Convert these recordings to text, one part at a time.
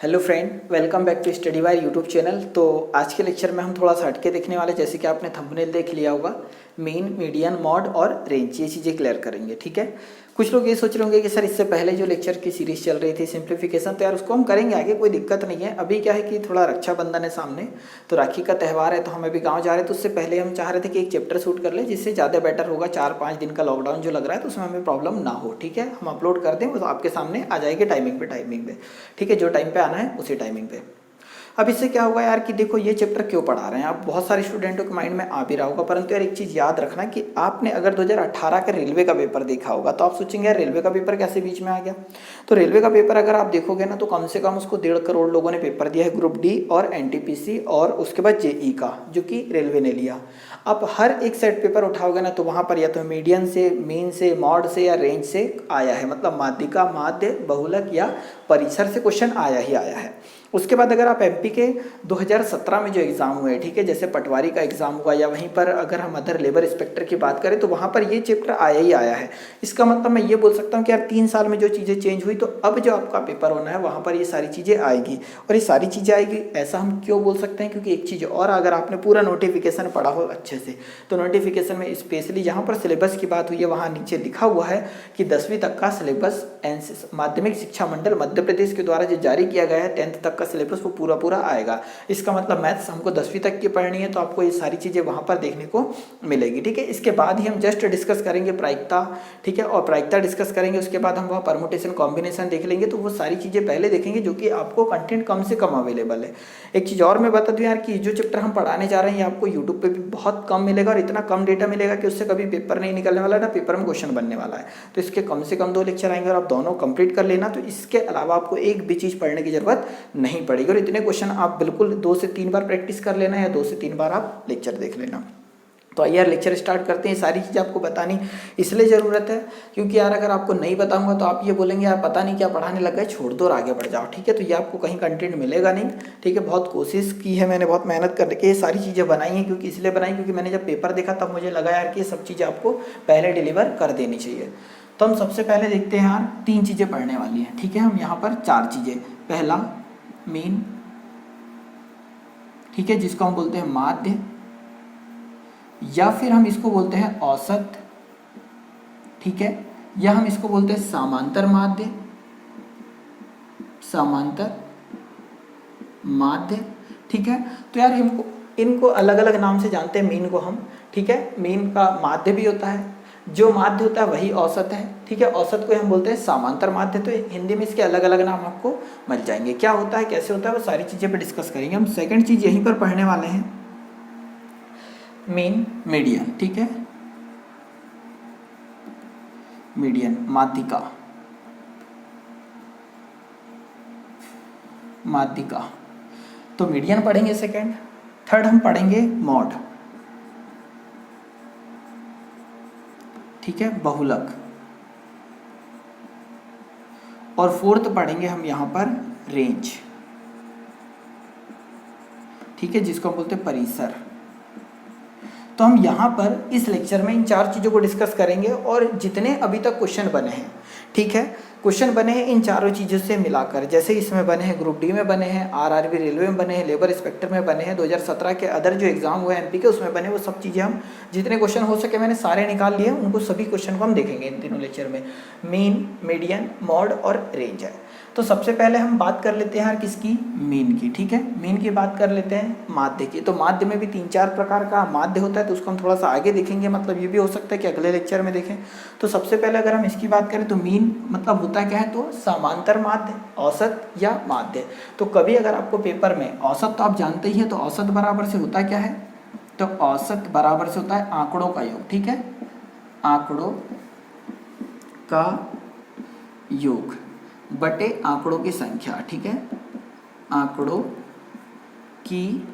Hello friend, welcome back to study wire YouTube channel. तो आज के लेक्चर में हम थोड़ा सा हटके देखने वाले, जैसे कि आपने थंबनेल देख लिया होगा, मीन, मीडियन, मॉड और रेंज, ये चीज़ें क्लियर करेंगे। ठीक है। कुछ लोग ये सोच रहे होंगे कि सर इससे पहले जो लेक्चर की सीरीज चल रही थी सिंप्लीफिकेशन, तो यार उसको हम करेंगे आगे, कोई दिक्कत नहीं है। अभी क्या है कि थोड़ा रक्षाबंधन है सामने, तो राखी का त्यौहार है, तो हम अभी गाँव जा रहे हैं, तो उससे पहले हम चाह रहे थे कि एक चैप्टर शूट कर ले, जिससे ज़्यादा बेटर होगा। 4-5 दिन का लॉकडाउन जो लग रहा है, तो उसमें हमें प्रॉब्लम ना हो। ठीक है, हम अपलोड कर दें, वो आपके सामने आ जाएगी टाइमिंग पे। ठीक है, जो टाइम पे आना है उसी टाइमिंग पे। अब इससे क्या होगा यार कि देखो, ये चैप्टर क्यों पढ़ा रहे हैं, आप बहुत सारे स्टूडेंटों के माइंड में आ भी रहा होगा, परंतु यार एक चीज़ याद रखना कि आपने अगर 2018 का रेलवे का पेपर देखा होगा, तो आप सोचेंगे यार रेलवे का पेपर कैसे बीच में आ गया। तो रेलवे का पेपर अगर आप देखोगे ना, तो कम से कम उसको 1.5 करोड़ लोगों ने पेपर दिया है, ग्रुप डी और एनटीपीसी और उसके बाद जेई का, जो कि रेलवे ने लिया। अब हर एक सेट पेपर उठाओगे ना, तो वहाँ पर या तो मीडियन से, मीन से, मॉड से या रेंज से आया है, मतलब माध्यिका, माध्य, बहुलक या परिसर से क्वेश्चन आया ही आया है। उसके बाद अगर आप एमपी के 2017 में जो एग्ज़ाम हुए, ठीक है, जैसे पटवारी का एग्ज़ाम हुआ, या वहीं पर अगर हम अदर लेबर इंस्पेक्टर की बात करें, तो वहाँ पर ये चैप्टर आया ही आया है। इसका मतलब मैं ये बोल सकता हूँ कि यार 3 साल में जो चीज़ें चेंज हुई, तो अब जो आपका पेपर होना है वहाँ पर ये सारी चीज़ें आएगी। और ये सारी चीज़ें आएगी, ऐसा हम क्यों बोल सकते हैं, क्योंकि एक चीज़ और, अगर आपने पूरा नोटिफिकेशन पढ़ा हो अच्छे से, तो नोटिफिकेशन में स्पेशली जहाँ पर सिलेबस की बात हुई है, वहाँ नीचे लिखा हुआ है कि 10वीं तक का सिलेबस माध्यमिक शिक्षा मंडल मध्य प्रदेश के द्वारा जो जारी किया गया है, 10th तक का सिलेबस वो पूरा आएगा। इसका मतलब मैथ्स हमको 10वीं तक की पढ़नी है, तो आपको ये सारी चीज़ें वहाँ पर देखने को मिलेगी। ठीक है, इसके बाद ही हम जस्ट डिस्कस करेंगे प्रायिकता। ठीक है, और प्रायिकता डिस्कस करेंगे, उसके बाद हम वहाँ परमुटेशन कॉम्बिनेशन देख लेंगे। तो वो सारी चीज़ें पहले देखेंगे, जो कि आपको कंटेंट कम से कम अवेलेबल है। एक चीज़ और मैं बता दूँ यार कि जो चैप्टर हम पढ़ाने जा रहे हैं, आपको यूट्यूब पर भी बहुत कम मिलेगा, और इतना कम डेटा मिलेगा कि उससे कभी पेपर नहीं निकलने वाला, ना पेपर में क्वेश्चन बनने वाला है। तो इसके कम से कम 2 लेक्चर आएंगे, और आप दोनों कंप्लीट कर लेना, तो इसके अलावा आपको एक भी चीज़ पढ़ने की जरूरत नहीं पड़ेगी। और इतने क्वेश्चन आप बिल्कुल 2 से 3 बार प्रैक्टिस कर लेना, या 2 से 3 बार आप लेक्चर देख लेना। तो आइए यार लेक्चर स्टार्ट करते हैं। सारी चीज़ आपको बतानी इसलिए ज़रूरत है क्योंकि यार अगर आपको नहीं बताऊंगा तो आप ये बोलेंगे यार पता नहीं क्या पढ़ाने लग गए, छोड़ दो और आगे बढ़ जाओ। ठीक है, तो ये आपको कहीं कंटेंट मिलेगा नहीं। ठीक है, बहुत कोशिश की है मैंने, बहुत मेहनत करके ये सारी चीज़ें बनाई हैं, क्योंकि इसलिए बनाई क्योंकि मैंने जब पेपर देखा तब मुझे लगा यार कि ये सब चीज़ें आपको पहले डिलीवर कर देनी चाहिए। तो हम सबसे पहले देखते हैं यार 3 चीज़ें पढ़ने वाली हैं। ठीक है, हम यहाँ पर 4 चीज़ें, पहला मीन, ठीक है, जिसको हम बोलते हैं माध्य, या फिर हम इसको बोलते हैं औसत, ठीक है, या हम इसको बोलते हैं समांतर माध्य, समांतर माध्य। ठीक है, तो यार इनको अलग अलग नाम से जानते हैं मीन को हम। ठीक है, मीन का माध्य भी होता है, जो माध्य होता है वही औसत है। ठीक है, औसत को हम बोलते हैं समांतर माध्य। तो हिंदी में इसके अलग अलग नाम आपको मिल जाएंगे। क्या होता है, कैसे होता है, वो सारी चीज़ें पे डिस्कस करेंगे हम। सेकंड चीज़ यहीं पर पढ़ने वाले हैं, मीन, मीडियन। ठीक है, मीडियन, माध्यिका, माध्यिका, तो मीडियन पढ़ेंगे सेकंड। थर्ड हम पढ़ेंगे मॉड, ठीक है, बहुलक, और फोर्थ पढ़ेंगे हम यहाँ पर रेंज। ठीक है, जिसको हम बोलते हैं परिसर। तो हम यहाँ पर इस लेक्चर में इन 4 चीज़ों को डिस्कस करेंगे, और जितने अभी तक क्वेश्चन बने हैं, ठीक है, क्वेश्चन बने हैं इन चारों चीज़ों से मिलाकर, जैसे इसमें बने हैं, ग्रुप डी में बने हैं, आरआरबी रेलवे में बने हैं, लेबर इंस्पेक्टर में बने हैं, 2017 के अदर जो एग्जाम हुए एमपी के उसमें बने, वो सब चीज़ें हम जितने क्वेश्चन हो सके मैंने सारे निकाल लिए, उनको सभी क्वेश्चन को हम देखेंगे इन तीनों लेक्चर में। मीन, मीडियन, मॉड और रेंज है। तो सबसे पहले हम बात कर लेते हैं यार किसकी, मीन की। ठीक है, मीन की बात कर लेते हैं माध्य की। तो माध्य में भी 3-4 प्रकार का माध्य होता है, तो उसको हम थोड़ा सा आगे देखेंगे, मतलब ये भी हो सकता है कि अगले लेक्चर में देखें। तो सबसे पहले अगर हम इसकी बात करें, तो मीन मतलब होता क्या है, तो समांतर माध्य, औसत या माध्य। तो कभी अगर आपको पेपर में औसत, तो आप जानते ही हैं, तो औसत बराबर से होता क्या है, तो औसत बराबर से होता है आंकड़ों का योग। ठीक है, आंकड़ों का योग बटे आंकड़ों की संख्या। ठीक है, आंकड़ों की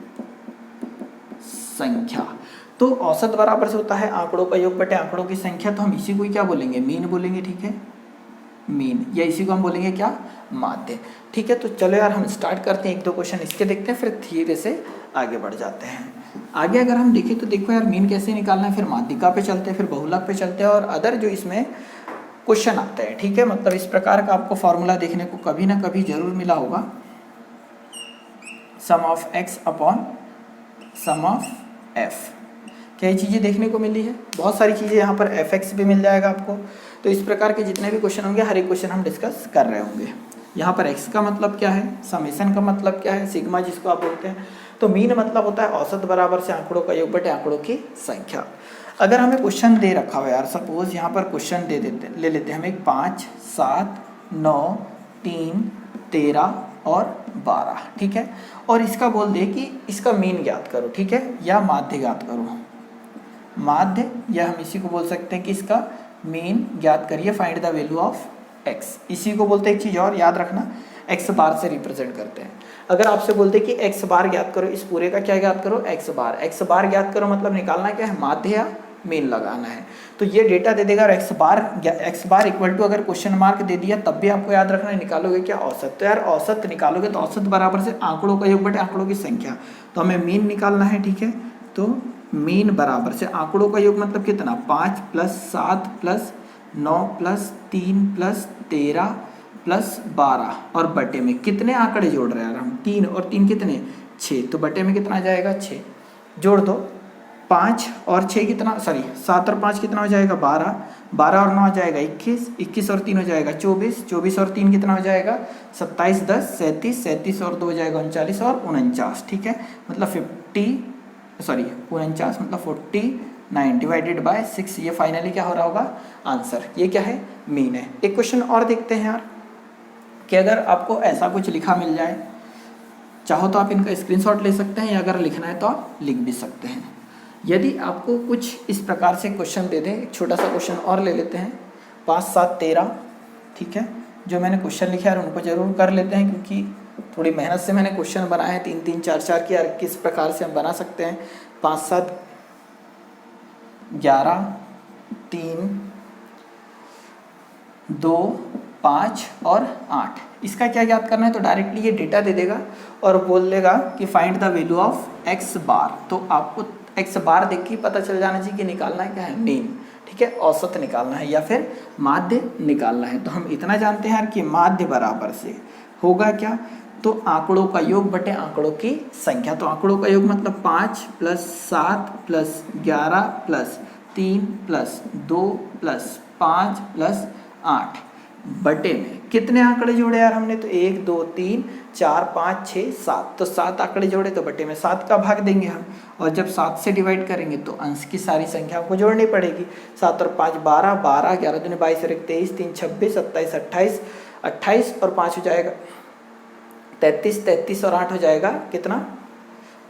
संख्या। तो औसत बराबर से होता है आंकड़ों का योग बटे आंकड़ों की संख्या। तो हम इसी को क्या बोलेंगे, मीन बोलेंगे। ठीक है, मीन, या इसी को हम बोलेंगे क्या, माध्य। ठीक है, तो चलो यार हम स्टार्ट करते हैं, 1-2 क्वेश्चन इसके देखते हैं, फिर धीरे से आगे बढ़ जाते हैं। आगे अगर हम देखें तो देखो यार, मीन कैसे निकालना है, फिर माध्यिका पे चलते हैं, फिर बहुलक पे चलते हैं, और अदर जो इसमें क्वेश्चन आते हैं। ठीक है, मतलब इस प्रकार का आपको फॉर्मूला देखने को कभी ना कभी जरूर मिला होगा। Sum of x upon sum of f. क्या ये चीज़ें देखने को मिली है? बहुत सारी चीज़ें यहाँ पर एफ एक्स भी मिल जाएगा आपको। तो इस प्रकार के जितने भी क्वेश्चन होंगे हर एक क्वेश्चन हम डिस्कस कर रहे होंगे। यहाँ पर एक्स का मतलब क्या है, समेशन का मतलब क्या है, सिग्मा जिसको आप बोलते हैं। तो मीन मतलब होता है औसत बराबर से आंकड़ों का योग बटे आंकड़ों की संख्या। अगर हमें क्वेश्चन दे रखा हो यार, सपोज यहाँ पर क्वेश्चन ले लेते हैं हमें 5, 7, 9, 3, 13 और 12, ठीक है। और इसका बोल दे कि इसका मीन ज्ञात करो, ठीक है, या माध्य ज्ञात करो। माध्य, या हम इसी को बोल सकते हैं कि इसका मीन ज्ञात करिए, find the value of x. इसी को बोलते हैं, एक चीज़ और याद रखना, एक्स बार से रिप्रेजेंट करते हैं। अगर आपसे बोलते हैं कि एक्स बार ज्ञात करो, इस पूरे का क्या ज्ञात करो, एक्स बार ज्ञात करो, मतलब निकालना क्या है, माध्य या मीन लगाना है। तो ये डेटा दे देगा और एक्स बार इक्वल टू अगर क्वेश्चन मार्क दे दिया तब भी आपको याद रखना है, निकालोगे क्या, औसत। तो यार औसत निकालोगे तो औसत बराबर से आंकड़ों का योग बटे आंकड़ों की संख्या। तो हमें मीन निकालना है, ठीक है। तो मीन बराबर से आंकड़ों का योग मतलब कितना, 5 + 7 + 9 + 3 + 13 + 12 और बटे में कितने आंकड़े जोड़ रहे हैं यार हम, 3 और 3 कितने, 6। तो बटे में कितना आ जाएगा, 6। जोड़ दो, 5 और 6 कितना, सॉरी 7 और 5 कितना हो जाएगा, 12, 12 और 9 हो जाएगा 21, 21 और 3 हो जाएगा 24, 24 और 3 कितना हो जाएगा 27, 10 37, 37 और 2 हो जाएगा 39 और 49, ठीक है। मतलब 49 मतलब 49 डिवाइडेड बाय 6। ये फाइनली क्या हो रहा होगा, आंसर। ये क्या है, मीन है। एक क्वेश्चन और देखते हैं यार, कि अगर आपको ऐसा कुछ लिखा मिल जाए, चाहो तो आप इनका स्क्रीनशॉट ले सकते हैं, या अगर लिखना है तो आप लिख भी सकते हैं। यदि आपको कुछ इस प्रकार से क्वेश्चन दे दें, एक छोटा सा क्वेश्चन और ले लेते हैं, 5, 7, 13, ठीक है। जो मैंने क्वेश्चन लिखा है उनको जरूर कर लेते हैं, क्योंकि थोड़ी मेहनत से मैंने क्वेश्चन बनाए हैं, 3, 3, 4, 4 की। किस प्रकार से हम बना सकते हैं, 5, 7, 11, 3, 2, 5 और 8। इसका क्या ज्ञात करना है, तो डायरेक्टली ये डेटा दे देगा और बोल देगा कि find the value of x bar. तो आपको एक्स बार देख के पता चल जाना चाहिए कि निकालना क्या है, मीन, ठीक है, औसत निकालना है या फिर माध्य निकालना है। तो हम इतना जानते हैं यार कि माध्य बराबर से होगा क्या, तो आंकड़ों का योग बटे आंकड़ों की संख्या। तो आंकड़ों का योग मतलब 5 + 7 + 11 + 3 + 2 + 5 + 8 बटे में कितने आंकड़े जोड़े यार हमने, तो 1, 2, 3, 4, 5, 6, 7। तो 7 आंकड़े जोड़े तो बटे में 7 का भाग देंगे हम, और जब 7 से डिवाइड करेंगे तो अंश की सारी संख्याओं को जोड़नी पड़ेगी। 7 और 5 12, 12, 11 दूनी 22 और 1 23, 3 26, 27 28, 28 और 5 हो जाएगा 33, 33 और 8 हो जाएगा कितना,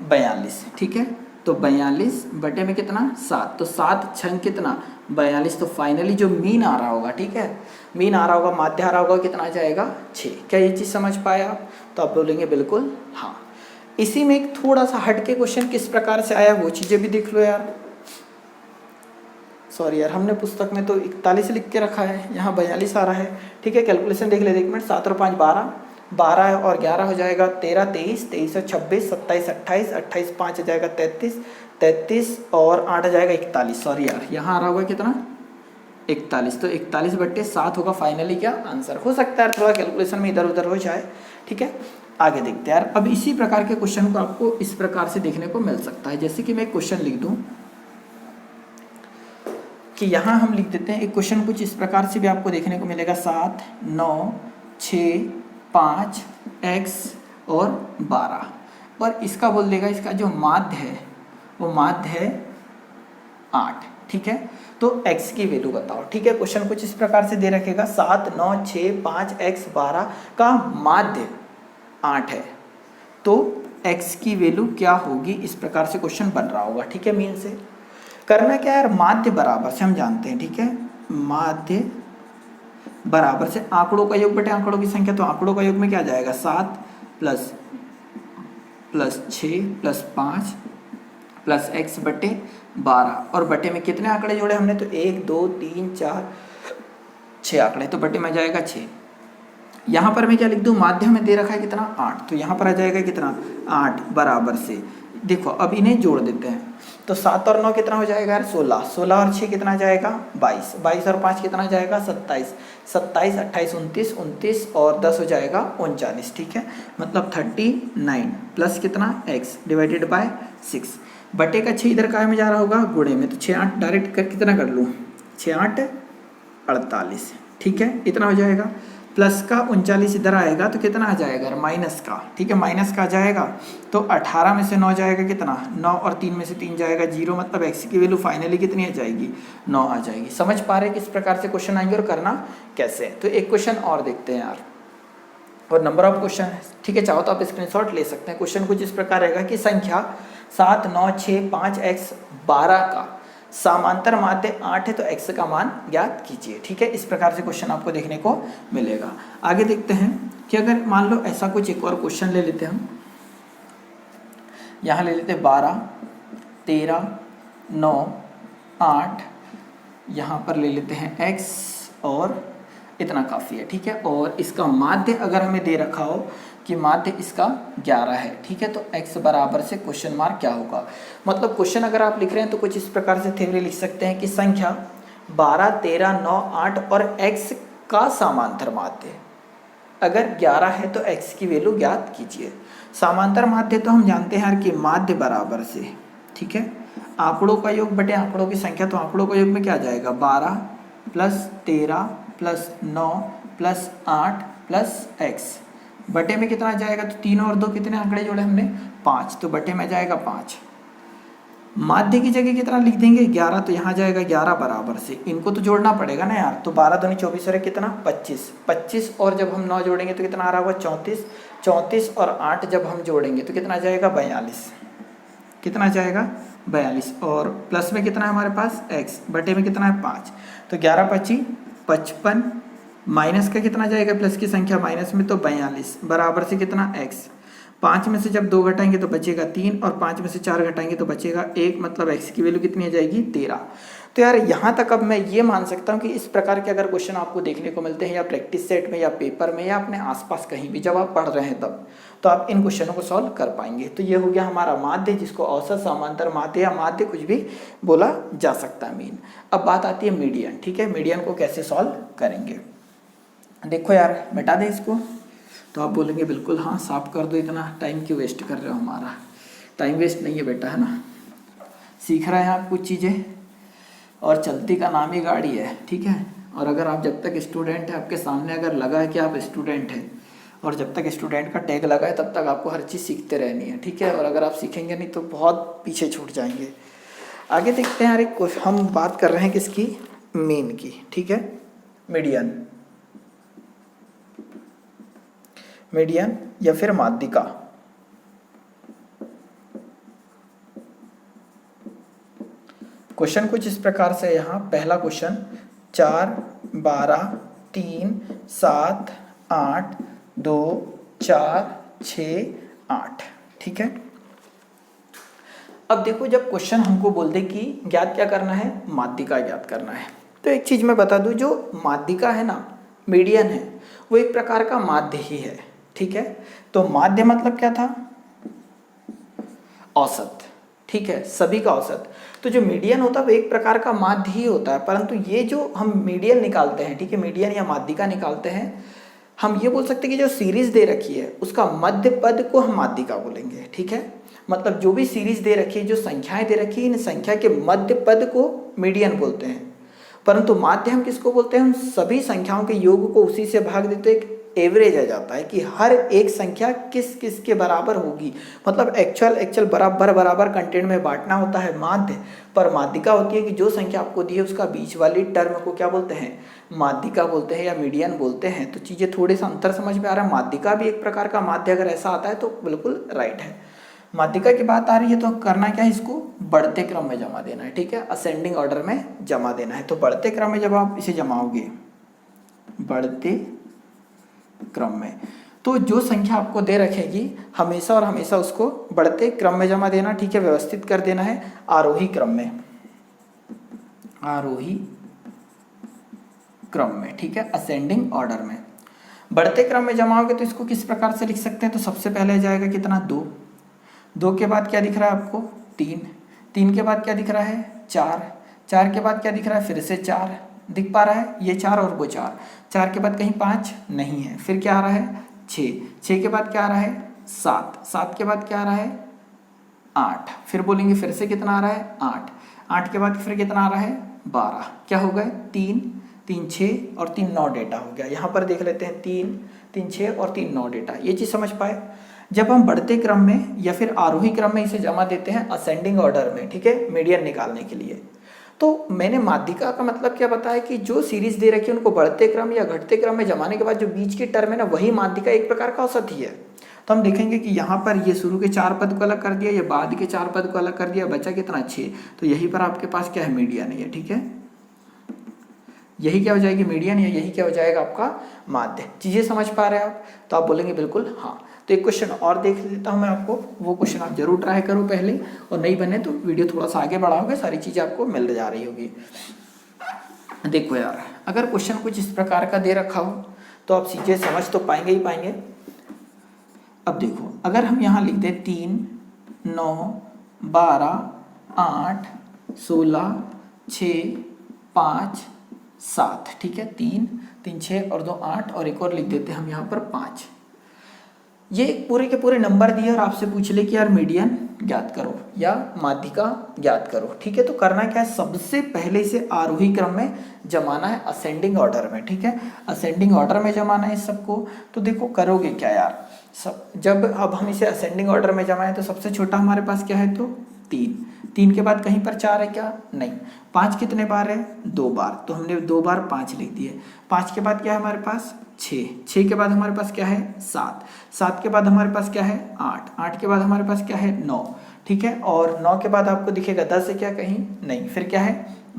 42, ठीक है। तो 42 बटे में कितना, 7। तो 7 छंग कितना, 42। तो फाइनली जो मीन आ रहा होगा, ठीक है, मीन आ रहा होगा, माध्य आ रहा होगा, कितना आ जाएगा, 6। क्या ये चीज़ समझ पाए आप? तो आप बोलेंगे बिल्कुल हाँ। इसी में एक थोड़ा सा हट के क्वेश्चन किस प्रकार से आया वो चीज़ें भी देख लो यार। सॉरी यार, हमने पुस्तक में तो 41 लिख के रखा है, यहाँ 42 आ रहा है, ठीक है। कैलकुलेशन देख लेते 1 मिनट। 7 और 5 12, 12 और 11 हो जाएगा 13, 23, 23 और 26, 27, 28, 28, 5 हो जाएगा 33, 33 और 8 हो जाएगा 41। सॉरी यार, यहाँ आ रहा होगा कितना, 41। तो 41 बटे 7 होगा फाइनली क्या, आंसर। हो सकता है थोड़ा कैलकुलेशन में इधर उधर हो जाए, ठीक है। आगे देखते हैं यार। अब इसी प्रकार के क्वेश्चन को आपको इस प्रकार से देखने को मिल सकता है, जैसे कि मैं एक क्वेश्चन लिख दूं कि यहाँ हम लिख देते हैं एक क्वेश्चन कुछ इस प्रकार से भी आपको देखने को मिलेगा, 7, 9, 6, 5 x और 12, और इसका बोल देगा इसका जो माध्य है वो माध्य है 8, ठीक है। तो x की वैल्यू बताओ, ठीक है। क्वेश्चन कुछ इस प्रकार से दे रखेगा, 7, 9, 6, 5 x 12 का माध्य 8 है, तो x की वैल्यू क्या होगी, इस प्रकार से क्वेश्चन बन रहा होगा, ठीक है। मीन से करना क्या है, माध्य बराबर से हम जानते हैं, ठीक है, माध्य बराबर से आंकड़ों का योग बटे आंकड़ों की संख्या। तो आंकड़ों का योग में क्या जाएगा, 7 + 6 + 5 + x बटे 12, और बटे में कितने आंकड़े जोड़े हमने, तो 1, 2, 3, 4, 6 आंकड़े, तो बटे में जाएगा 6। यहाँ पर मैं क्या लिख दूँ, माध्य में दे रखा है कितना, 8, तो यहाँ पर आ जाएगा कितना, 8 बराबर से। देखो अब इन्हें जोड़ देते हैं, तो 7 और 9 कितना हो जाएगा यार 16, 16 और 6 कितना जाएगा 22, 22 और 5 कितना जाएगा 27, 27 28 29, 29 और 10 हो जाएगा 39, ठीक है। मतलब 39 प्लस कितना x डिवाइडेड बाय 6 बटे का 6 इधर काय में जा रहा होगा गुणे में, तो 6 8 डायरेक्ट कर कितना कर लूँ 6 8 48, ठीक है, इतना हो जाएगा। प्लस का 39 इधर आएगा तो कितना आ जाएगा माइनस का, ठीक है, माइनस का आ जाएगा तो 18 में से 9 जाएगा कितना 9 और 3 में से 3 जाएगा 0, मतलब x की वैल्यू फाइनली कितनी आ जाएगी 9 आ जाएगी। समझ पा रहे किस प्रकार से क्वेश्चन आएंगे और करना कैसे है। तो एक क्वेश्चन और देखते हैं यार, और नंबर ऑफ क्वेश्चन है, ठीक है, चाहो तो आप स्क्रीनशॉट ले सकते हैं। क्वेश्चन कुछ इस प्रकार रहेगा कि संख्या 7 9 6 5 x 12 का समांतर माध्य 8 है तो x का मान ज्ञात कीजिए, ठीक है। इस प्रकार से क्वेश्चन आपको देखने को मिलेगा। आगे देखते हैं कि अगर मान लो ऐसा कुछ एक और क्वेश्चन ले लेते हैं हम, यहाँ ले लेते हैं 12 13 9 8, यहाँ पर ले लेते हैं x और इतना काफ़ी है, ठीक है। और इसका माध्य अगर हमें दे रखा हो कि माध्य इसका 11 है, ठीक है, तो x बराबर से क्वेश्चन मार्क क्या होगा। मतलब क्वेश्चन अगर आप लिख रहे हैं तो कुछ इस प्रकार से थ्योरी लिख सकते हैं कि संख्या 12 13 9 8 और x का समांतर माध्य अगर 11 है तो x की वैल्यू ज्ञात कीजिए। समांतर माध्य तो हम जानते हैं कि माध्य बराबर से, ठीक है, आंकड़ों का योग बटे आंकड़ों की संख्या, तो आंकड़ों का योग में क्या जाएगा 12 plus 13 plus 9 plus 8 plus x बटे में कितना जाएगा, तो 3 और 2 कितने आंकड़े जोड़े हमने 5, तो बटे में जाएगा 5। माध्य की जगह कितना लिख देंगे 11, तो यहाँ जाएगा 11 बराबर से, इनको तो जोड़ना पड़ेगा ना यार, तो 12 दूनी 24 और कितना 25, 25 और जब हम 9 जोड़ेंगे तो कितना आ रहा होगा 34, 34 और 8 जब हम जोड़ेंगे तो कितना जाएगा 42, कितना जाएगा 42, और प्लस में कितना है हमारे पास x बटे में कितना है 5, तो 11 25 55, माइनस का कितना जाएगा प्लस की संख्या माइनस में तो 42 बराबर से कितना x, 5 में से जब 2 घटाएंगे तो बचेगा 3 और 5 में से 4 घटाएंगे तो बचेगा 1, मतलब x की वैल्यू कितनी आ जाएगी 13। तो यार यहाँ तक अब मैं ये मान सकता हूँ कि इस प्रकार के अगर क्वेश्चन आपको देखने को मिलते हैं या प्रैक्टिस सेट में या पेपर में या अपने आसपास कहीं भी जब आप पढ़ रहे हैं तब, तो आप इन क्वेश्चनों को सॉल्व कर पाएंगे। तो ये हो गया हमारा माध्य, जिसको औसत समांतर माध्य या माध्य कुछ भी बोला जा सकता है, मीन। अब बात आती है मीडियन, ठीक है, मीडियन को कैसे सॉल्व करेंगे। देखो यार मिटा दें इसको, तो आप बोलेंगे बिल्कुल हाँ साफ कर दो, इतना टाइम क्यों वेस्ट कर रहे हो, हमारा टाइम वेस्ट नहीं है बेटा, है ना, सीख रहे हैं आप कुछ चीज़ें, और चलती का नाम ही गाड़ी है, ठीक है। और अगर आप जब तक स्टूडेंट है, आपके सामने अगर लगा है कि आप स्टूडेंट हैं, और जब तक स्टूडेंट का टैग लगा है तब तक आपको हर चीज़ सीखते रहनी है, ठीक है। और अगर आप सीखेंगे नहीं तो बहुत पीछे छूट जाएंगे। आगे देखते हैं यार, एक हम बात कर रहे हैं किसकी, मीन की, ठीक है, मीडियन, मीडियन या फिर माध्यिका। क्वेश्चन कुछ इस प्रकार से, यहाँ पहला क्वेश्चन 4 12 3 7 8 2 4 6 8, ठीक है। अब देखो जब क्वेश्चन हमको बोल दे कि ज्ञात क्या करना है, माध्यिका ज्ञात करना है, तो एक चीज मैं बता दूं, जो माध्यिका है ना, मीडियन है, वो एक प्रकार का माध्य ही है, ठीक है। तो माध्य मतलब क्या था, औसत, ठीक है, सभी का औसत। तो जो मीडियन होता है वो एक प्रकार का माध्य ही होता है, परंतु ये जो हम मीडियन निकालते हैं, ठीक है, मीडियन या माध्यिका निकालते हैं, हम ये बोल सकते हैं कि जो सीरीज दे रखी है उसका मध्य पद को हम माध्यिका बोलेंगे, ठीक है। मतलब जो भी सीरीज दे रखी है, जो संख्याएं दे रखी है, इन संख्या के मध्य पद को मीडियन बोलते हैं। परंतु माध्य हम किसको बोलते हैं, हम सभी संख्याओं के योग को उसी से भाग देते एक एवरेज आ जाता है कि हर एक संख्या किस किस के बराबर होगी, मतलब एक्चुअल बराबर कंटेंट में बांटना होता है माध्य। पर माध्यिका होती है कि जो संख्या आपको दी है उसका बीच वाली टर्म को क्या बोलते हैं, माध्यिका बोलते हैं या मीडियन बोलते हैं। तो चीज़ें थोड़े सा अंतर समझ में आ रहा है, माध्यिका भी एक प्रकार का माध्य अगर ऐसा आता है तो बिल्कुल राइट है। माध्यिका की बात आ रही है तो करना क्या है, इसको बढ़ते क्रम में जमा देना है, ठीक है, असेंडिंग ऑर्डर में जमा देना है। तो बढ़ते क्रम में जब आप इसे जमाओगे, बढ़ते क्रम में, तो जो संख्या आपको दे रखेगी हमेशा और हमेशा उसको बढ़ते क्रम में जमा देना, ठीक है, व्यवस्थित कर देना है आरोही क्रम में, आरोही क्रम में, ठीक है, असेंडिंग ऑर्डर में। बढ़ते क्रम में जमाओगे तो इसको किस प्रकार से लिख सकते हैं, तो सबसे पहले जाएगा कितना 2, 2 के बाद क्या दिख रहा है आपको 3, 3 के बाद क्या दिख रहा है 4, 4 के बाद क्या दिख रहा है फिर से 4 दिख पा रहा है, ये 4 और वो 4, 4 के बाद कहीं 5 नहीं है, फिर क्या आ रहा है 6, 6 के बाद क्या आ रहा है 7, 7 के बाद क्या आ रहा है 8, फिर बोलेंगे फिर से कितना आ रहा है 8, 8 के बाद फिर कितना आ रहा है 12, क्या हो गए 3, 3 6 और 3 9 डेटा हो गया। यहाँ पर देख लेते हैं 3 3 6 और 3 9 डेटा, ये चीज़ समझ पाए। जब हम बढ़ते क्रम में या फिर आरोही क्रम में इसे जमा देते हैं असेंडिंग ऑर्डर में, ठीक है, मीडियन निकालने के लिए, तो मैंने माध्यिका का मतलब क्या बताया कि जो सीरीज दे रखी है उनको बढ़ते क्रम या घटते क्रम में जमाने के बाद जो बीच की टर्म है ना, वही माध्यिका एक प्रकार का औसत ही है। तो हम देखेंगे कि यहाँ पर ये शुरू के 4 पद को अलग कर दिया, ये बाद के 4 पद को अलग कर दिया, बचा कितना 6, तो यहीं पर आपके पास क्या है मीडियन है, ठीक है, यही क्या हो जाएगी मीडियन, या यही क्या हो जाएगा आपका माध्य। चीज़ें समझ पा रहे हैं आप, तो आप बोलेंगे बिल्कुल हाँ। तो एक क्वेश्चन और देख लेता हूँ मैं आपको, वो क्वेश्चन आप जरूर ट्राई करो पहले, और नहीं बने तो वीडियो थोड़ा सा आगे बढ़ाओगे, सारी चीज़ें आपको मिल जा रही होगी। देखो यार, अगर क्वेश्चन कुछ इस प्रकार का दे रखा हो तो आप चीज़ें समझ तो पाएंगे ही पाएंगे। अब देखो, अगर हम यहाँ लिख दें 3 9 12 8 16 6 5 7, ठीक है, 3 3 6 और 2 8, और एक और लिख देते हैं हम यहाँ पर 5। ये पूरे के पूरे नंबर दिए और आपसे पूछ ले कि यार मीडियन ज्ञात करो या माध्यिका ज्ञात करो, ठीक है। तो करना क्या है, सबसे पहले इसे आरोही क्रम में जमाना है असेंडिंग ऑर्डर में, ठीक है, असेंडिंग ऑर्डर में जमाना है इस सबको। तो देखो करोगे क्या यार, सब जब अब हम इसे असेंडिंग ऑर्डर में जमाएं तो सबसे छोटा हमारे पास क्या है, तो 3, 3 के बाद कहीं पर 4 है क्या, नहीं, 5 कितने बार है 2 बार, तो हमने 2 बार 5 लिख दिए। 5 के बाद क्या है हमारे पास 6, 6 के बाद हमारे पास क्या है 7, 7 के बाद हमारे पास क्या है 8, 8 के बाद हमारे पास क्या है 9, ठीक है, और 9 के बाद आपको दिखेगा 10 है क्या, कहीं नहीं, फिर क्या है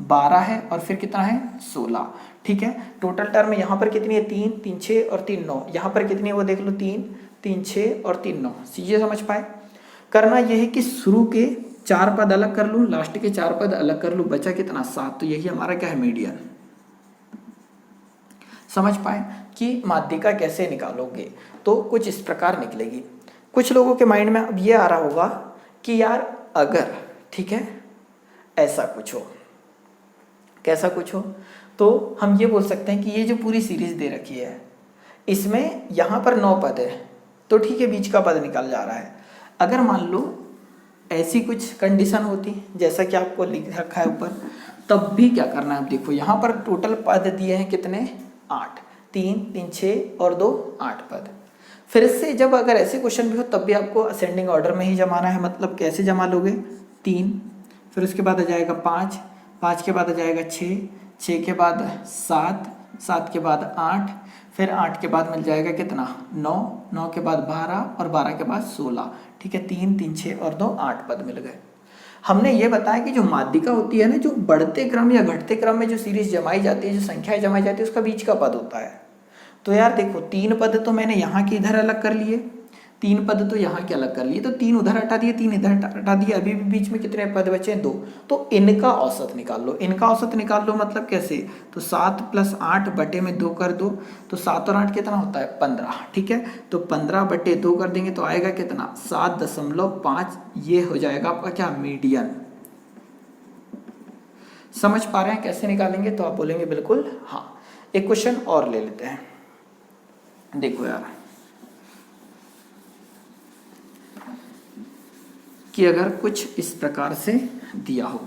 12 है, और फिर कितना है 16, ठीक है। टोटल टर्म यहाँ पर कितनी है 3 3 6 और 3 9, यहाँ पर कितनी है वो देख लो 3 3 6 और 3 9। चीजें समझ पाए। करना यह है कि शुरू के 4 पद अलग कर लूँ, लास्ट के 4 पद अलग कर लूँ, बचा कितना 7, तो यही हमारा क्या है मीडियन। समझ पाए कि माध्यिका कैसे निकालोगे, तो कुछ इस प्रकार निकलेगी। कुछ लोगों के माइंड में अब ये आ रहा होगा कि यार अगर, ठीक है, ऐसा कुछ हो, कैसा कुछ हो, तो हम ये बोल सकते हैं कि ये जो पूरी सीरीज दे रखी है इसमें यहाँ पर 9 पद है, तो ठीक है बीच का पद निकल जा रहा है। अगर मान लो ऐसी कुछ कंडीशन होती जैसा कि आपको लिख रखा है ऊपर, तब भी क्या करना है। अब देखो यहाँ पर टोटल पद दिए हैं कितने 8, 3 3 6 और 2 8 पद। फिर से जब अगर ऐसे क्वेश्चन भी हो तब भी आपको असेंडिंग ऑर्डर में ही जमाना है। मतलब कैसे जमा लोगे, 3, फिर उसके बाद आ जाएगा 5, 5 के बाद आ जाएगा 6, 6 के बाद 7, 7 के बाद 8, फिर 8 के बाद मिल जाएगा कितना 9, 9 के बाद 12 और 12 के बाद 16, ठीक है। 3 3 6 और 2 8 पद मिल गए। हमने ये बताया कि जो माध्यिका होती है ना, जो बढ़ते क्रम या घटते क्रम में जो सीरीज जमाई जाती है, जो संख्याएं जमाई जाती है, उसका बीच का पद होता है। तो यार देखो 3 पद तो मैंने यहाँ के इधर अलग कर लिए, 3 पद तो यहाँ के अलग कर लिए, तो 3 उधर हटा दिए, 3 इधर हटा दिए, अभी भी बीच में कितने पद बचे 2। तो इनका औसत निकाल लो, इनका औसत निकाल लो मतलब कैसे, तो 7 + 8 बटे में 2 कर दो, तो 7 और 8 कितना होता है 15, ठीक है। तो 15 बटे 2 कर देंगे तो आएगा कितना 7.5, ये हो जाएगा आपका क्या मीडियन। समझ पा रहे हैं कैसे निकालेंगे, तो आप बोलेंगे बिल्कुल हाँ। एक क्वेश्चन और ले लेते हैं। देखो यार कि अगर कुछ इस प्रकार से दिया हो,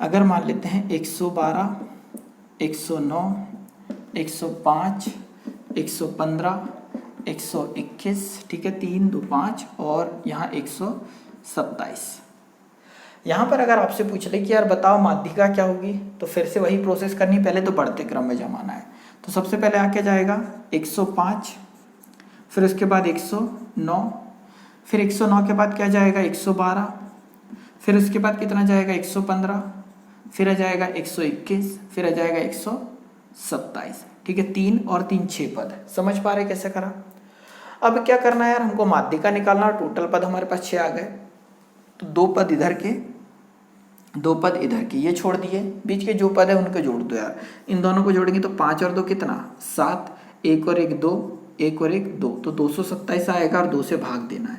अगर मान लेते हैं 112 109 105 115 121, ठीक है, 3 2 5 और यहाँ 127। यहाँ पर अगर आपसे पूछ ले कि यार बताओ माध्यिका क्या होगी, तो फिर से वही प्रोसेस करनी, पहले तो बढ़ते क्रम में जमाना है। तो सबसे पहले आके जाएगा 105, फिर उसके बाद 109, फिर 109 के बाद क्या जाएगा 112, फिर उसके बाद कितना जाएगा 115, फिर आ जाएगा 121, फिर आ जाएगा 127, ठीक है। 3 और 3 6 पद। समझ पा रहे कैसे करा। अब क्या करना है यार, हमको माध्यिका निकालना। टोटल पद हमारे पास 6 आ गए, तो 2 पद इधर के 2 पद इधर के, ये छोड़ दिए, बीच के जो पद है उनको जोड़ दो यार। इन दोनों को जोड़ेंगे तो 5 और 2 कितना 7, 1 और 1 2, 1 और 1 2, तो 227 आएगा और 2 से भाग देना है।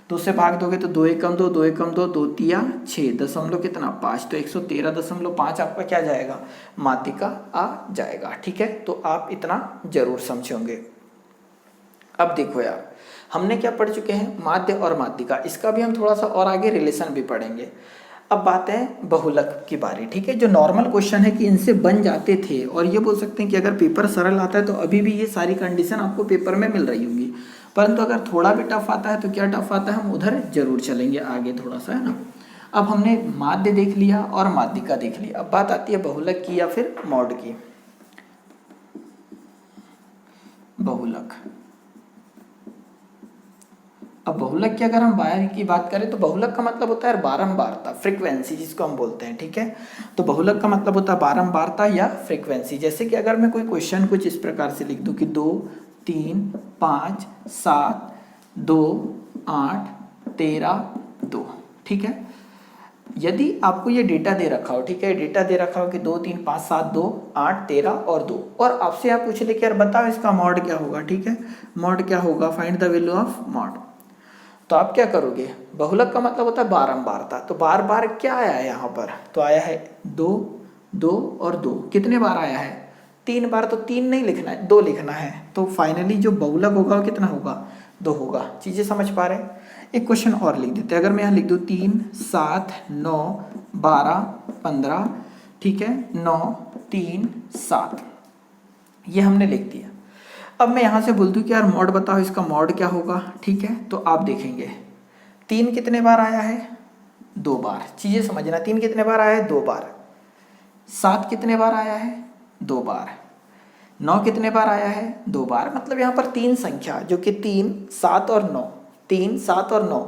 2 से भाग दोगे तो 2 एकम 2, 2 एकम 2, 2 तिया 6, दशमलव कितना 5, तो 113.5 आपका क्या जाएगा, माध्यिका आ जाएगा। ठीक है, तो आप इतना जरूर समझे होंगे। अब देखो यार, हमने क्या पढ़ चुके हैं, माध्य और माध्यिका, इसका भी हम थोड़ा सा और आगे रिलेशन भी पढ़ेंगे। अब बात है बहुलक की बारी। ठीक है, जो नॉर्मल क्वेश्चन है कि इनसे बन जाते थे, और ये बोल सकते हैं कि अगर पेपर सरल आता है तो अभी भी ये सारी कंडीशन आपको पेपर में मिल रही होंगी, परंतु अगर थोड़ा भी टफ आता है तो क्या टफ आता है, हम उधर जरूर चलेंगे आगे थोड़ा सा, है ना। अब हमने माध्य देख लिया और माध्यिका देख लिया, अब बात आती है बहुलक की या फिर मॉड की। बहुलक, अब बहुलक की अगर हम बाहर की बात करें तो बहुलक का मतलब होता है बारंबारता, फ्रीक्वेंसी जिसको हम बोलते हैं। ठीक है, तो बहुलक का मतलब होता है बारंबारता या फ्रीक्वेंसी। जैसे कि अगर मैं कोई क्वेश्चन कुछ इस प्रकार से लिख दूं कि 2, 3, 5, 7, 2, 8, 13, 2। ठीक है, यदि आपको ये डेटा दे रखा हो, ठीक है, डेटा दे रखा हो कि 2, 3, 5, 7, 2, 8, 13 और 2, और आपसे आप पूछ ले कि यार बताओ इसका मॉड क्या होगा। ठीक है, मॉड क्या होगा, find the value of mod. तो आप क्या करोगे, बहुलक का मतलब होता है बारंबारता, तो बार बार क्या आया है यहाँ पर, तो आया है 2, 2 और 2, कितने बार आया है, 3 बार, तो 3 नहीं लिखना है, 2 लिखना है। तो फाइनली जो बहुलक होगा वो कितना होगा, 2 होगा। चीजें समझ पा रहे हैं। एक क्वेश्चन और लिख देते हैं, अगर मैं यहाँ लिख दूँ 3, 7, 9, 12, 15, ठीक है, 9, 3, 7, ये हमने लिख दिया। अब मैं यहाँ से बोल दूँ कि यार मॉड बताओ, इसका मॉड क्या होगा। ठीक है, तो आप देखेंगे 3 कितने बार आया है, 2 बार। चीज़ें समझना, 3 कितने बार आया है, 2 बार। 7 कितने बार आया है, 2 बार। 9 कितने बार आया है, 2 बार। मतलब यहाँ पर 3 संख्या जो कि 3, 7 और 9, 3, 7 और 9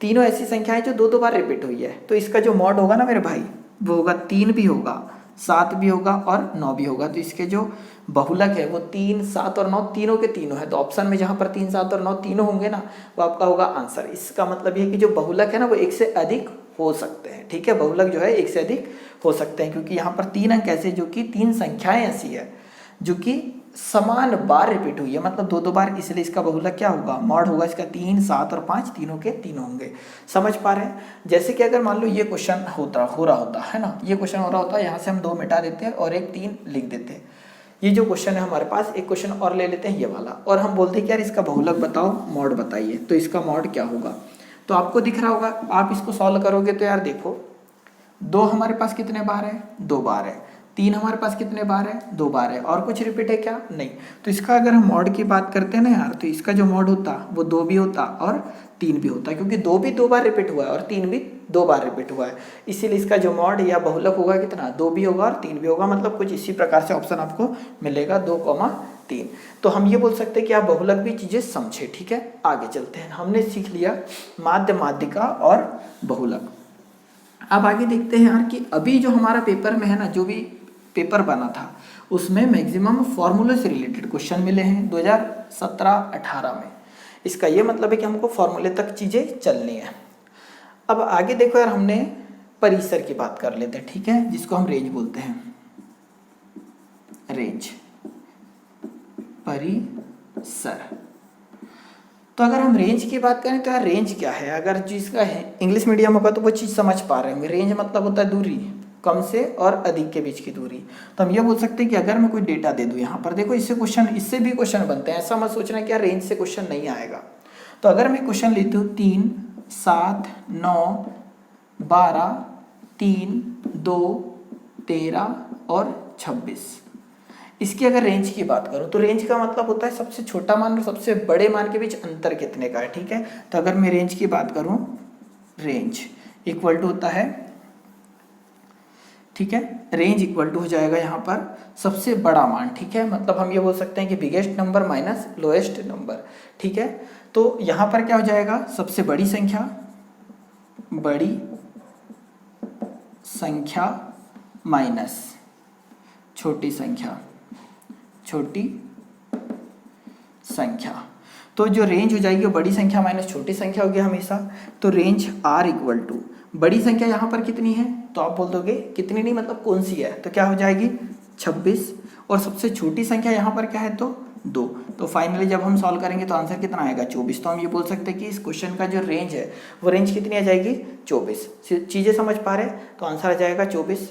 तीनों ऐसी संख्या है जो 2 बार रिपीट हुई है। तो इसका जो मॉड होगा ना मेरे भाई, वो होगा 3 भी होगा, 7 भी होगा और 9 भी होगा। तो इसके जो बहुलक है वो 3, 7 और 9 तीनों के तीनों है। तो ऑप्शन में जहाँ पर 3, 7 और 9 तीनों होंगे ना, वो आपका होगा आंसर। इसका मतलब ये है कि जो बहुलक है ना वो एक से अधिक हो सकते हैं। ठीक है, बहुलक जो है एक से अधिक हो सकते हैं, क्योंकि यहाँ पर 3 अंक ऐसे जो कि 3 संख्याएं ऐसी है जो कि समान बार रिपीट हुई है, मतलब 2 बार, इसलिए इसका बहुलक क्या होगा, मॉड होगा इसका 3, 7 और 5 तीनों के तीनों होंगे। समझ पा रहे हैं। जैसे कि अगर मान लो ये क्वेश्चन हो रहा होता है ना, ये क्वेश्चन हो रहा होता है, यहाँ से हम 2 मिटा देते हैं और एक 3 लिख देते हैं। ये जो क्वेश्चन है हमारे पास, एक क्वेश्चन और ले लेते हैं ये वाला, और हम बोलते हैं कि यार इसका बहुलक बताओ, मॉड बताइए, तो इसका मॉड क्या होगा। तो आपको दिख रहा होगा, आप इसको सॉल्व करोगे तो यार देखो 2 हमारे पास कितने बार है, 2 बार है। 3 हमारे पास कितने बार है, 2 बार है। और कुछ रिपीट है क्या, नहीं। तो इसका अगर हम मॉड की बात करते हैं ना यार, तो इसका जो मॉड होता वो 2 भी होता और 3 भी होता, क्योंकि 2 भी 2 बार रिपीट हुआ है और 3 भी 2 बार रिपीट हुआ है। इसीलिए इसका जो मॉड या बहुलक होगा कितना, 2 भी होगा और 3 भी होगा। मतलब कुछ इसी प्रकार से ऑप्शन आपको मिलेगा, 2,3। तो हम ये बोल सकते हैं कि आप बहुलक भी चीजें समझे। ठीक है, आगे चलते हैं। हमने सीख लिया माध्य, माध्यिका और बहुलक। अब आगे देखते हैं यार कि अभी जो हमारा पेपर में है ना, जो भी पेपर बना था उसमें मैक्सिमम फॉर्मूले से रिलेटेड क्वेश्चन मिले हैं 2017-18 में। इसका ये मतलब है कि हमको फॉर्मूले तक चीजें चलनी है। अब आगे देखो यार, हमने परिसर की बात कर लेते हैं। ठीक है, जिसको हम रेंज बोलते हैं, रेंज, परिसर। तो अगर हम रेंज की बात करें तो यार रेंज क्या है, अगर जिसका इंग्लिश मीडियम होगा तो वो चीज़ समझ पा रहे होंगे। रेंज मतलब होता है दूरी, कम से और अधिक के बीच की दूरी। तो हम ये बोल सकते हैं कि अगर मैं कोई डेटा दे दूं, यहाँ पर देखो इससे भी क्वेश्चन बनते हैं। ऐसा मत सोचना कि यार रेंज से क्वेश्चन नहीं आएगा। तो अगर मैं क्वेश्चन लेती हूँ 3, 7, 9, 12, 3, 2, 13 और 26, इसकी अगर रेंज की बात करूं तो रेंज का मतलब होता है सबसे छोटा मान और सबसे बड़े मान के बीच अंतर कितने का है। ठीक है, तो अगर मैं रेंज की बात करूं, रेंज इक्वल टू होता है, ठीक है, रेंज इक्वल टू हो जाएगा यहाँ पर सबसे बड़ा मान। ठीक है, मतलब हम ये बोल सकते हैं कि biggest number minus lowest number. ठीक है, तो यहाँ पर क्या हो जाएगा, सबसे बड़ी संख्या, बड़ी संख्या माइनस छोटी संख्या, छोटी संख्या। तो जो रेंज हो जाएगी वो बड़ी संख्या माइनस छोटी संख्या होगी हमेशा। तो रेंज आर इक्वल टू, बड़ी संख्या यहाँ पर कितनी है, तो आप बोल दोगे कितनी नहीं, मतलब कौन सी है, तो क्या हो जाएगी 26, और सबसे छोटी संख्या यहाँ पर क्या है तो 2। तो फाइनली जब हम सॉल्व करेंगे तो आंसर कितना आएगा 24। तो हम ये बोल सकते हैं कि इस क्वेश्चन का जो रेंज है वो रेंज कितनी आ जाएगी 24। चीज़ें समझ पा रहे हैं, तो आंसर आ जाएगा 24।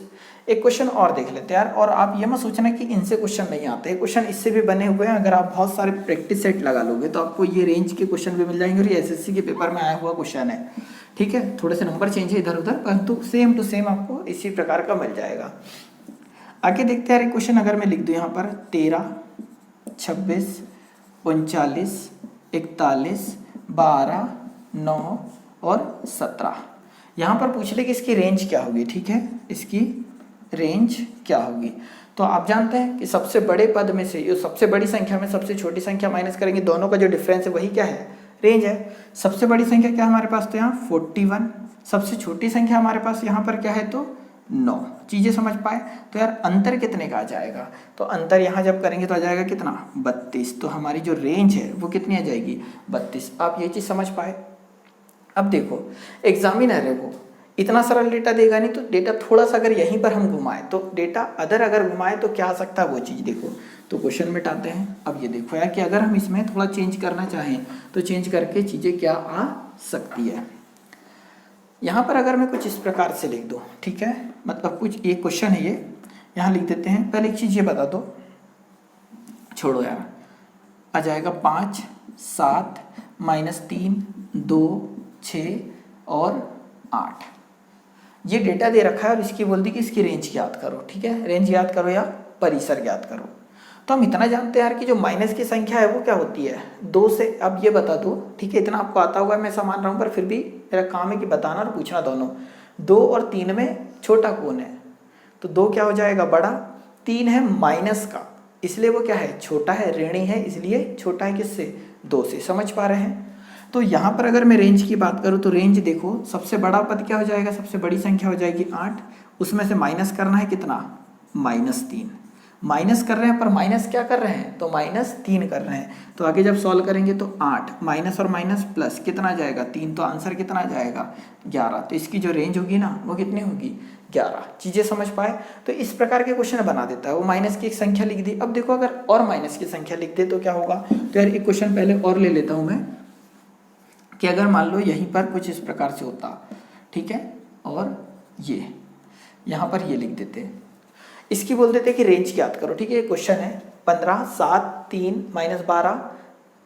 एक क्वेश्चन और देख लेते हैं यार, और आप ये मत सोचना कि इनसे क्वेश्चन नहीं आते, क्वेश्चन इससे भी बने हुए हैं। अगर आप बहुत सारे प्रैक्टिस सेट लगा लोगे तो आपको ये रेंज के क्वेश्चन भी मिल जाएंगे, और ये एसएससी के पेपर में आया हुआ क्वेश्चन है, ठीक है। थोड़े से नंबर चेंज है इधर उधर, परंतु सेम टू सेम आपको इसी प्रकार का मिल जाएगा। आगे देखते हैं यार, एक क्वेश्चन अगर मैं लिख दूँ यहाँ पर 13, 26, 39, 41, 12, 9 और 17, यहाँ पर पूछ ले कि इसकी रेंज क्या होगी, ठीक है, इसकी रेंज क्या होगी। तो आप जानते हैं कि सबसे बड़े पद में से जो सबसे बड़ी संख्या में सबसे छोटी संख्या माइनस करेंगे, दोनों का जो डिफरेंस है वही क्या है, रेंज है। सबसे बड़ी संख्या क्या हमारे पास, तो यहाँ 41, सबसे छोटी संख्या हमारे पास यहाँ पर क्या है, तो 9। चीज़ें समझ पाए। तो यार अंतर कितने का आ जाएगा, तो अंतर यहाँ जब करेंगे तो आ जाएगा कितना, 32। तो हमारी जो रेंज है वो कितनी आ जाएगी, 32। आप ये चीज़ समझ पाए। अब देखो एग्जामिनर है वो इतना सरल डेटा देगा नहीं, तो डेटा थोड़ा सा अगर यहीं पर हम घुमाएं तो डेटा अगर घुमाएं तो क्या आ सकता है वो चीज़ देखो। तो क्वेश्चन मिटाते हैं। अब ये देखो यार कि अगर हम इसमें थोड़ा चेंज करना चाहें तो चेंज करके चीज़ें क्या आ सकती है। यहाँ पर अगर मैं कुछ इस प्रकार से लिख दूँ, ठीक है, मतलब कुछ एक क्वेश्चन है ये, यहाँ लिख देते हैं। पहले एक चीज़ ये बता दो, छोड़ो यार, आ जाएगा 5, 7, -3, 2, 6 और 8। ये डेटा दे रखा है और इसकी बोल दी कि इसकी रेंज ज्ञात करो, ठीक है, रेंज ज्ञात करो या परिसर ज्ञात करो। तो हम इतना जानते हैं यार कि जो माइनस की संख्या है वो क्या होती है, 2 से। अब ये बता दो, ठीक है, इतना आपको आता होगा मैं ऐसा मान रहा हूँ, पर फिर भी मेरा काम है कि बताना और पूछना दोनों। 2 और 3 में छोटा कौन है, तो 2 क्या हो जाएगा, बड़ा। 3 है माइनस का, इसलिए वो क्या है, छोटा है, ऋणी है, इसलिए छोटा है किससे, 2 से। समझ पा रहे हैं। तो यहाँ पर अगर मैं रेंज की बात करूँ तो रेंज देखो, सबसे बड़ा पद क्या हो जाएगा, सबसे बड़ी संख्या हो जाएगी 8। उसमें से माइनस करना है कितना, -3। माइनस कर रहे हैं, पर माइनस क्या कर रहे हैं, तो -3 कर रहे हैं। तो आगे जब सॉल्व करेंगे तो 8 माइनस और माइनस प्लस कितना आ जाएगा, 3। तो आंसर कितना आ जाएगा, 11। तो इसकी जो रेंज होगी ना वो कितनी होगी, 11। चीज़ें समझ पाए। तो इस प्रकार के क्वेश्चन बना देता है वो। माइनस की एक संख्या लिख दी। अब देखो अगर और माइनस की संख्या लिख दे तो क्या होगा। तो यार एक क्वेश्चन पहले और ले लेता हूँ मैं, कि अगर मान लो यहीं पर कुछ इस प्रकार से होता, ठीक है, और ये यहाँ पर ये लिख देते, इसकी बोल देते कि रेंज ज्ञात करो, ठीक है। ये क्वेश्चन है 15, 7, 3, -12,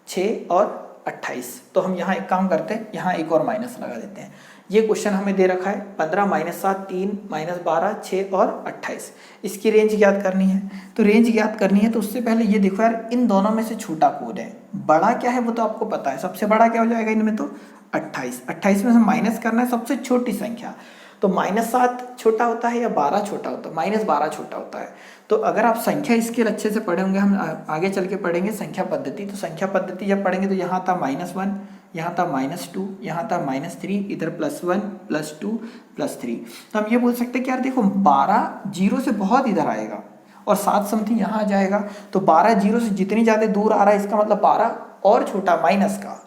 6 और 28। तो हम यहाँ एक काम करते हैं, यहाँ एक और माइनस लगा देते हैं। ये क्वेश्चन हमें दे रखा है 15, -7, 3, -12, 6 और 28। इसकी रेंज ज्ञात करनी है। तो रेंज ज्ञात करनी है तो उससे पहले ये देखो यार, इन दोनों में से छोटा कौन है, बड़ा क्या है वो तो आपको पता है। सबसे बड़ा क्या हो जाएगा इनमें, तो 28। 28 में से माइनस करना है सबसे छोटी संख्या। तो -7 छोटा होता है या 12 छोटा होता है, -12 छोटा होता है। तो अगर आप संख्या इसके अच्छे से पढ़े होंगे, हम आगे चल के पढ़ेंगे संख्या पद्धति। तो संख्या पद्धति जब पढ़ेंगे तो यहाँ था -1, यहाँ था -2, यहाँ था -3, इधर +1, +2, +3। तो हम ये बोल सकते हैं कि यार देखो 12 0 से बहुत इधर आएगा और 7 समथिंग यहाँ आ जाएगा। तो 12 0 से जितनी ज़्यादा दूर आ रहा है, इसका मतलब 12 और छोटा माइनस का,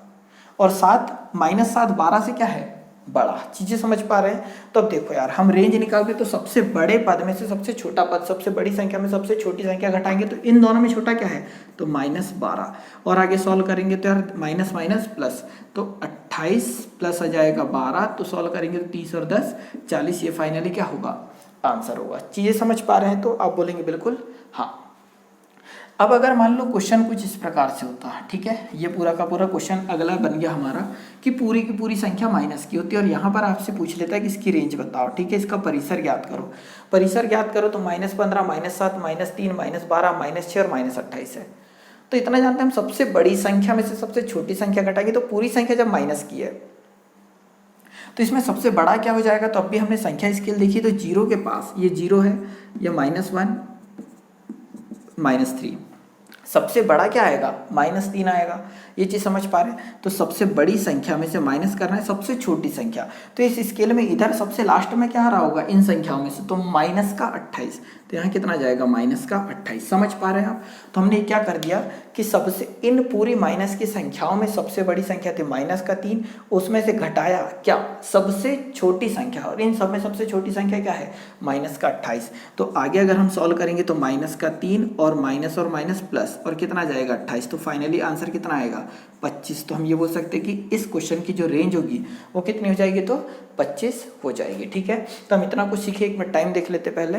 और 7 -7 12 से क्या है, बड़ा। चीज़ें समझ पा रहे हैं। तो अब देखो यार, हम रेंज निकालते तो सबसे बड़े पद में से सबसे छोटा पद, सबसे बड़ी संख्या में सबसे छोटी संख्या घटाएंगे तो इन दोनों में छोटा क्या है, तो -12। और आगे सॉल्व करेंगे तो यार माइनस माइनस प्लस, तो 28 प्लस आ जाएगा 12। तो सॉल्व करेंगे तो 30 और 10 40। ये फाइनली क्या होगा, आंसर होगा। चीज़ें समझ पा रहे हैं तो आप बोलेंगे बिल्कुल हाँ। अब अगर मान लो क्वेश्चन कुछ इस प्रकार से होता है, ठीक है, ये पूरा का पूरा क्वेश्चन अगला बन गया हमारा कि पूरी की पूरी संख्या माइनस की होती है और यहाँ पर आपसे पूछ लेता है कि इसकी रेंज बताओ, ठीक है, इसका परिसर ज्ञात करो। परिसर ज्ञात करो तो -15, -7, -3, -12, -6 और -28 है। तो इतना जानते हैं हम, सबसे बड़ी संख्या में से सबसे छोटी संख्या घटाएंगे तो पूरी संख्या जब माइनस की है तो इसमें सबसे बड़ा क्या हो जाएगा। तो अब भी हमने संख्या स्केल देखी तो 0 के पास ये 0 है, ये -1, -3। सबसे बड़ा क्या आएगा, -3 आएगा। ये चीज़ समझ पा रहे हैं। तो सबसे बड़ी संख्या में से माइनस करना है सबसे छोटी संख्या। तो इस स्केल में इधर सबसे लास्ट में क्या आ रहा होगा इन संख्याओं में से, तो -28। तो यहाँ कितना जाएगा माइनस का 28। समझ पा रहे हैं आप? तो हमने क्या कर दिया कि सबसे इन पूरी माइनस की संख्याओं में सबसे बड़ी संख्या थी माइनस का 3, उसमें से घटाया क्या सबसे छोटी संख्या, और इन सब में सबसे छोटी संख्या क्या है माइनस का 28। तो आगे अगर हम सॉल्व करेंगे तो माइनस का 3 और माइनस प्लस और कितना जाएगा 28, तो फाइनली आंसर कितना आएगा 25। तो हम ये बोल सकते हैं कि इस क्वेश्चन की जो रेंज होगी वो कितनी हो जाएगी, तो 25 हो जाएगी। ठीक है, तो हम इतना कुछ सीखे। एक मिनट टाइम देख लेते पहले।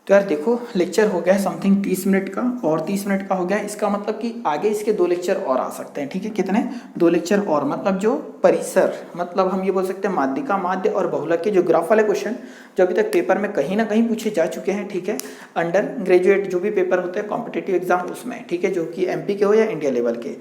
तो यार देखो लेक्चर हो गया समथिंग 30 मिनट का, और 30 मिनट का हो गया, इसका मतलब कि आगे इसके 2 लेक्चर और आ सकते हैं। ठीक है, कितने 2 लेक्चर और, मतलब जो परिसर, मतलब हम ये बोल सकते हैं माध्यिका, माध्य और बहुलक के जो ग्राफ वाले क्वेश्चन जो अभी तक पेपर में कहीं ना कहीं पूछे जा चुके हैं। ठीक है, अंडर ग्रेजुएट जो भी पेपर होते हैं कॉम्पिटेटिव एग्जाम उसमें, ठीक है, जो कि MP के हो या इंडिया लेवल के,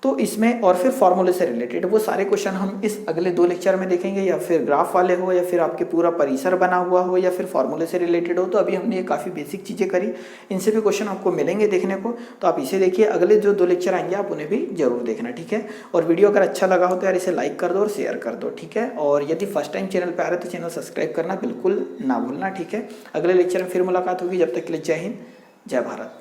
तो इसमें और फिर फॉर्मूले से रिलेटेड वो सारे क्वेश्चन हम इस अगले 2 लेक्चर में देखेंगे, या फिर ग्राफ वाले हो या फिर आपके पूरा परिसर बना हुआ हो या फिर फॉर्मूले से रिलेटेड हो। तो अभी हमने ये काफ़ी बेसिक चीज़ें करी, इनसे भी क्वेश्चन आपको मिलेंगे देखने को, तो आप इसे देखिए। अगले जो 2 लेक्चर आएंगे आप उन्हें भी जरूर देखना। ठीक है, और वीडियो अगर अच्छा लगा हो तो यार इसे लाइक कर दो और शेयर कर दो। ठीक है, और यदि फर्स्ट टाइम चैनल पर आ रहे तो चैनल सब्सक्राइब करना बिल्कुल ना भूलना। ठीक है, अगले लेक्चर में फिर मुलाकात होगी, जब तक के लिए जय हिंद जय भारत।